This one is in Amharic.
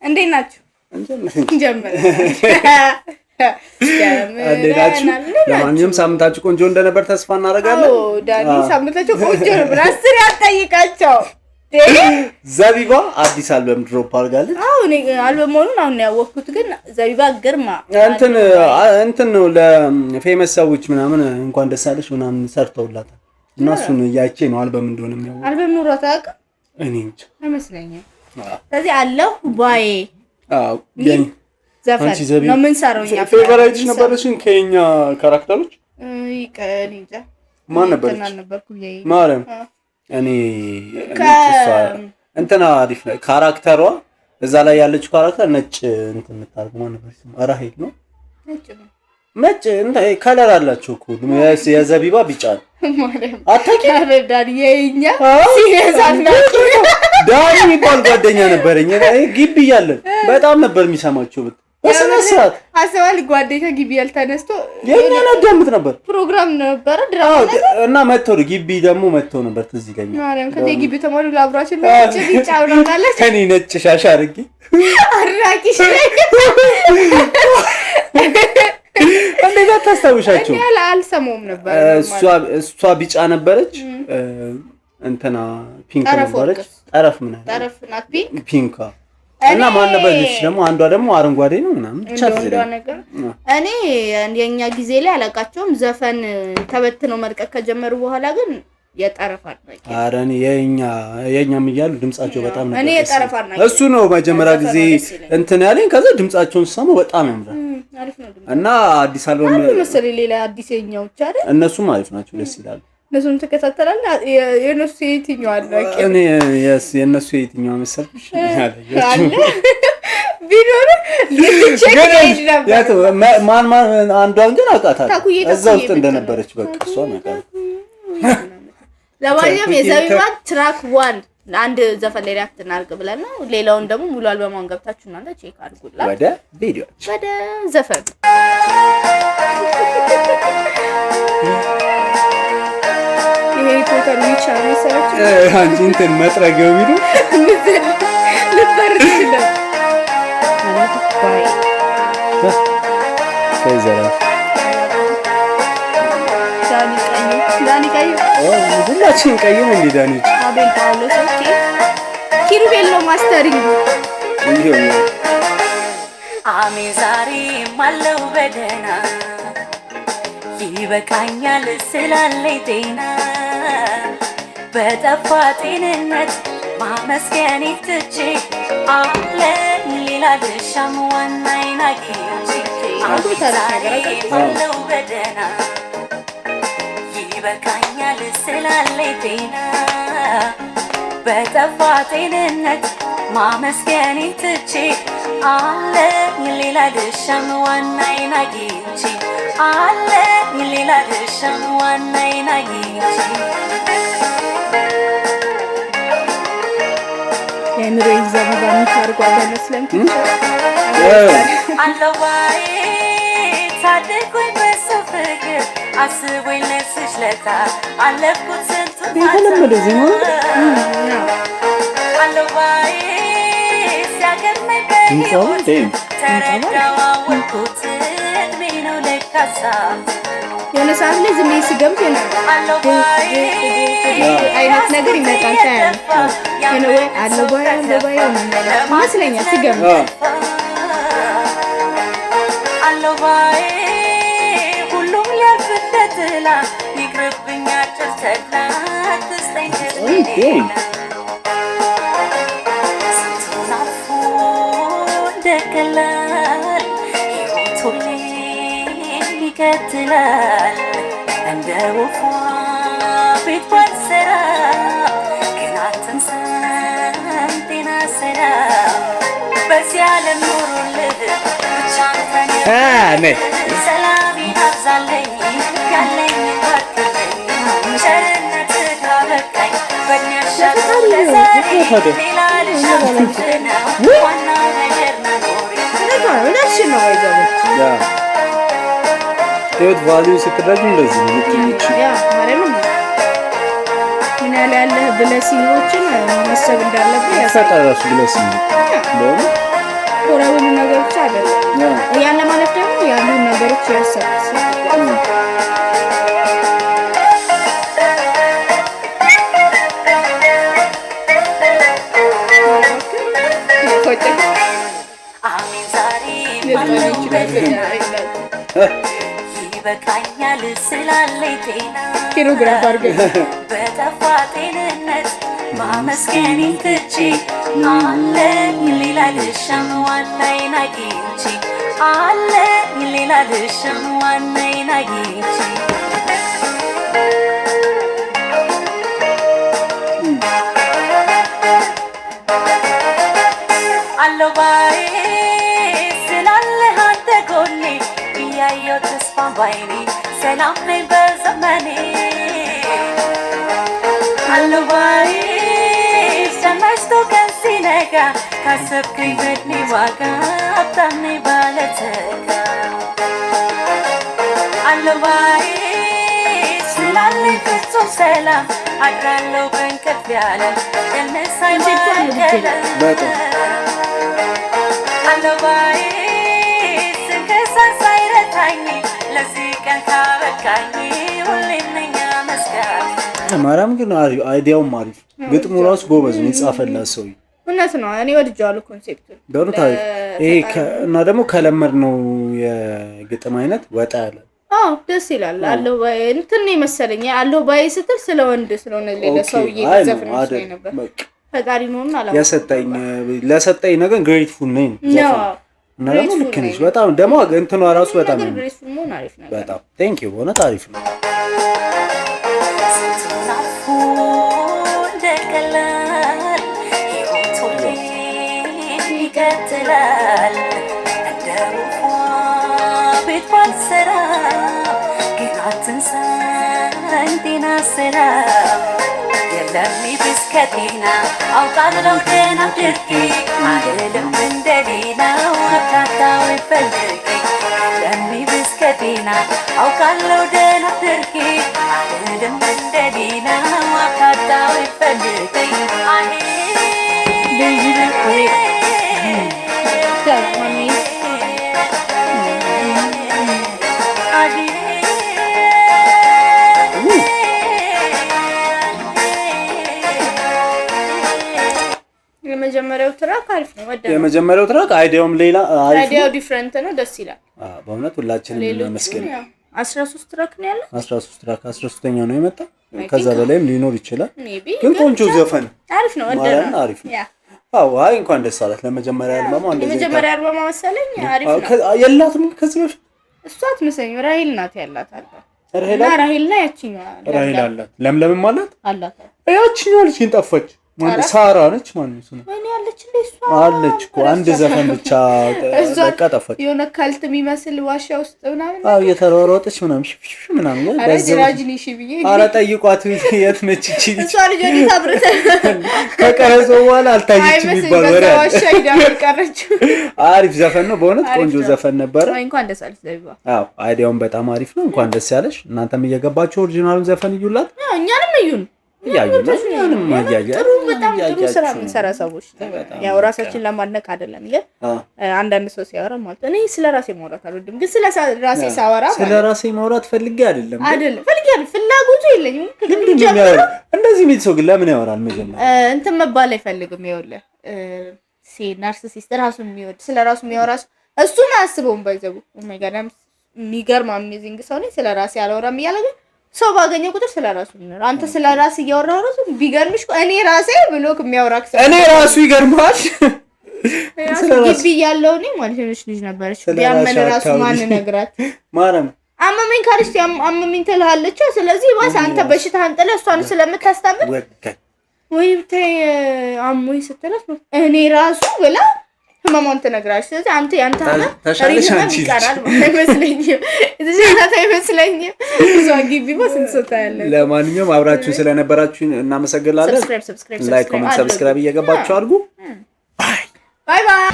እንዴት ናችሁ? እንጀምር ለማንኛውም ሳምንታችሁ ቆንጆ እንደነበር ተስፋ እናደርጋለን። ዳኒ ሳምንታችሁ ቆንጆ ነበር። አስር ያጠይቃቸው ዘቢባ አዲስ አልበም ድሮፕ አድርጋለች። እኔ አልበሙን አሁን ያወቅኩት ግን ዘቢባ ግርማ እንትን ነው ለፌመስ ሰዎች ምናምን እንኳን ደስ አለሽ ምናምን ሰርተውላታል እና እሱን እያቼ ነው አልበም እንደሆነ የሚያወቅ አልበም ኑሮታ አቅ እኔ እንጃ አይመስለኝም። ስለዚህ አለው ባይ ዘፈን ነው ምን ሰራውኛ ፌቨራይትሽ ነበርሽን ከኛ ካራክተሮች ይቀኒዛ ማን ነበርሽ? ማርያም እኔ እንትና አሪፍ ነው ካራክተሯ እዛ ላይ ያለችው ካራክተር ነጭ እንትን የምታርግ ማን ነበር? ራሄል ነው ነጭ እንደ ከለር አላችሁ እኮ የዘቢባ ቢጫ ማርያም አታውቂም? ዳኒ የኛ ሲያዛና ዳኒ የሚባል ጓደኛ ነበረኝ ግቢ እያለን በጣም ነበር የሚሰማቸው በስነ ስርዓት አሰዋል ጓደኛ ግቢ ያልተነስቶ የኛ አዳምጥ ነበር ፕሮግራም ነበር ድራማ ነበር እና መጥተው ግቢ ደግሞ መጥተው ነበር ትዝ ይለኛል። ማርያም ከዚህ ግቢ ተማሪው ላብራችን ነጭ ቢጫ አውራታለች እኔ ነጭ ሻሽ አድርጌ አራቂሽ እንዴት አታስታውሻቸው? እኔ አልሰማውም ነበር። እሷ ቢጫ ነበረች እንትና ፒንክ ነበረች። ጠረፍ ምን አለ ጠረፍ ናት ፒንክ እና ማን ነበረች ደግሞ አንዷ ደግሞ አረንጓዴ ነው ምናምን ብቻ ነገር እኔ የኛ ጊዜ ላይ አላቃቸውም። ዘፈን ተበትነው መልቀቅ ከጀመሩ በኋላ ግን የጠረፍ አድናቂ አረን የኛም እያሉ ድምጻቸው በጣም ነበር። እኔ የጠረፍ አድናቂ እሱ ነው መጀመሪያ ጊዜ እንትን ያለኝ። ከዛ ድምጻቸውን ሰማው በጣም ያምራል። አሪፍ ነው እና አዲስ አልበም መሰለኝ ሌላ አዲስ የኛዎች አይደል? እነሱም አሪፍ ናቸው፣ ደስ ይላሉ። እነሱም ተከታተላለህ? የነሱ የትኛው አድናቂ? እኔ የነሱ የትኛው መሰልሽ አለ ቢኖር ለቼክ ያቱ ማን አንዷን ግን አውቃታለሁ እዛ ውስጥ እንደነበረች በቃ እሷ ነገር ለማንኛውም የዘቢባ ትራክ 1 አንድ ዘፈን ላይ ሪአክት እናድርግ ብለን ነው። ሌላውን ደግሞ ሙሉ አልበሙን ገብታችሁ እናንተ ቼክ አድርጉላ። ወደ ቪዲዮ ወደ ዘፈን ይሄ ቶታል ዊቻ ነው ሰራች አንቺ እንትን መጥረጊያው ቢሉ ልበርሽ ነው ማለት ባይ ፈይዘራ ዳኒ ቀይ ሁላችን ቀይም እንዴ ዳኒች አቤል ፓውሎስ ኦኬ ኪሩቤል ነው ማስተሪንግ ይሄው አሜን ዛሬ ማለው በደና ይበቃኛል ስላለኝ ጤና በጠፋ ጤንነት ማመስገን ትቼ አለኝ ሌላ ድርሻም ዋናዬን አግኝቼ አሜን ዛሬ ማለው በደና ይበቃኛል ስላለኝ ጤና በጠፋ ጤንነት ማመስገን ትቼ አለኝ ሌላ ድርሻም ዋናዬን አግኝቼ አለኝ ሌላ ድርሻም ዋናዬን አግኝቼ የምሮ ዘቢባ ምታርጓ በመስለም አለዋይ ታደጎኝ በሰው ፍቅር አስቦኝ ለስሽ ለታ አለፍኩት ስንቱን የተለመደ ዜማ አለዋይ ሲያገርመኝ በሕይወት ተረዳው አወቅኩት እድሜ ነው ለካሳ የሆነ ሰዓት ላይ ዝም ብዬ ስገምት አይነት ነገር ይመጣል ታያለህ። ወይ አለባይ ይመስለኛል ስገምት አለባይ ሁሉም ያልፍበትላ ይቅርብኝ አጭር ተድላ ትስጠኝ ሌላ ስንቱን አልፎ እንደቀላል ሕይወት ሁሌም ይቀጥላል እንደ ወፏ ቤት ባልሰራ ግን አትንሳም ጤና ሰላም በዚህ ዓለም ኑሮልህ ብቻ አንተን ሰላም ይብዛልኝ ያለኝ ባርክልኝ ቸርነትህ ካበቃኝ በእኛ ሻለው ለዛሬ ሌላ ልሻምት ነው ዋናው ነገር መኖሬ እውነትሽን ነው ወይዘሮ ህይወት ቫልዩ ስትደረግ እንደዚህ ነው ያ ማለት ነው። ምን ያለ ብለሲኞችን ማሰብ እንዳለብህ ያሳጣራሱ ብለሲኝ ነው ነገሮች ያሰብኩት ይበቃኛል ስላለኝ ጤና ኪሎግራፍ አድርገህ በጠፋ ጤንነት ማመስገኔን ትቼ አለኝ ሌላ ልሻም ዋናዬን አግኝቼ አለኝ ሌላ ልሻም ዋናዬን አግኝቼ አለው ባዬ ስላለህ አንተ ጎኔ እያየሁ ተስፋን ባይኔ ሰላም ነኝ በዘመኔ አለው ባዬ ተመሽቶ ቀን ሲነጋ ካሰብከኝ በእድሜ ዋጋ ሀብታም ነኝ ባለጸጋ አለው ባዬ ስላለኝ ፍጹም ሰላም አድራለሁ በእንቅልፍ ያለ ሕልሜ ሳይዋገለም አለው ባዬ ስንከሳን ሳይረታኝ ለዚህ ቀን ካበቃኝ ሁሌም ነኝ አመስጋኝ። ማርያም ግን አይዲያውም አሪፍ ግጥሙ ራሱ ጎበዝ ነው የጻፈላት ሰውዬ እውነት ነው። እኔ ወድጃለሁ ኮንሴፕቱን በእውነት አሪፍ። ይሄ እና ደግሞ ከለመድነው የግጥም አይነት ወጣ ያለ ደስ ይላል። አለው ባይ እንትን መሰለኝ አለው ባይ ስትል ስለ ወንድ ስለሆነ ሌላ ሰውዬ ዘፈን ነው ነበር። ፈጣሪ ነውና አላ ያሰጠኝ ለሰጠኝ ነገር ግሬትፉል ነኝ እና ደግሞ ልክ ነሽ በጣም ደግሞ እንትኗ ራሱ በጣም ግሬትፉል ነው አሪፍ ነው በጣም ቴንክ ዩ በእውነት አሪፍ ነው። እንደቀላል ሕይወት ሁሌ ይቀጥላል እንደ ውሃ ቤት ባልሰራ ግን አትንሳኝ ጤና ሰላም የለም ይብስ ከጤና አውቃለሁ ገና አድርጌ አይደለም እንደሌላው አታታው ይፈልጌ የለም ይብስ ከጤና አውቃለሁ ገና አድርጌ አይደለም እንደሌላው አታታው ይፈልጌ አይ የመጀመሪያው ትራክ አሪፍ ነው ወደ የመጀመሪያው ትራክ አይዲያውም ሌላ አሪፍ አይዲያው ዲፈረንት ነው ደስ ይላል። በእውነት ሁላችንም እናመስግን። 13 ትራክ ነው ያለው 13 ትራክ 13ኛው ነው የመጣው ከዛ በላይም ሊኖር ይችላል ግን ቆንጆ ዘፈን አሪፍ ነው ወደ ነው አሪፍ ነው። አይ እንኳን ደስ አላት ለመጀመሪያ አልበማ እንደዚህ የመጀመሪያ አልበማ መሰለኝ አሪፍ ነው። የላትም ከዚህ በፊት እሷ አትመስለኝ ራሂል ናት ያላት አለ ራሂል ና ያቺኛው ራሂል አላት ለምለምም አላት አላት ያቺኛው ልጅ ጠፋች ማለት ሳራ ነች ማለት ነው ወይኔ ያለች እንደ እሷ አለች እኮ አንድ ዘፈን ብቻ በቃ ጠፋች የሆነ ካልት የሚመስል ዋሻ ውስጥ ምናምን እየተሯሯጠች ምናምን ምናምን በዛራጅኒ ሺብዬ አረ ጠይቋት የት ነች እቺ እሷ ልጅ እንዴት አብረተ ከቀረጾ በኋላ አልታየችም ይባል ወሬ ዋሻ ይዳር ቀረች። አሪፍ ዘፈን ነው በእውነት ቆንጆ ዘፈን ነበር። እንኳን ደስ አለሽ ዘቢባ። አይዲያውም በጣም አሪፍ ነው። እንኳን ደስ ያለሽ። እናንተም እየገባችሁ ኦሪጂናሉን ዘፈን እዩላት። እኛንም እዩን ጥሩ በጣም ጥሩ ስራ የምንሰራ ሰዎች ያው ራሳችን ለማድነቅ አይደለም ግን አንዳንድ ሰው ሲያወራ ማለት እኔ ስለራሴ ማውራት አልወድም ግን ስለራሴ ሳወራ ስለራሴ ማውራት ፈልጌ አይደለም ፈልጌ ፍላጎቱ የለኝም ግን እንደዚህ የሚል ሰው ግን ለምን ያወራል? መጀመሪያ እንትን መባል አይፈልግም። ይኸውልህ ናርሲሲስት ራሱን የሚወድ ስለራሱ የሚያወራ እሱን አያስበውም። ባይዘው ኦሜጋዳም የሚገርም አሜዚንግ ሰው ነኝ ስለራሴ አላወራም እያለ ግን ሰው ባገኘው ቁጥር ስለራሱ ነው። አንተ ስለራስ እያወራው ነው ቢገርምሽ እኔ ራሴ ብሎክ የሚያወራክ ሰው እኔ ራሱ ይገርማል። ግቢ ያለው ነው ማለት ነው ልጅ ነበርሽ ቢያመን ራሱ ማን ነግራት ማረም አመመኝ ካለች አመመኝ ትላለች። ስለዚህ ዋስ አንተ በሽታህን ጥለህ እሷን ስለምታስታምጥ ወይ ብታይ አሞኝ ስትላት ነው እኔ ራሱ ብላ ህመሟን ትነግራለች። ስለዚህ አንተ ያንተ ተሻለሽ አንቺ ይቀራል አይመስለኝም እዚህ እናት አይመስለኝም ብዙ ግቢ በስንት ሰው ታያለ። ለማንኛውም አብራችሁ ስለነበራችሁ እናመሰግናለን። ላይክ ኮሜንት ሰብስክራይብ እየገባችሁ አድርጉ። ባይ ባይ።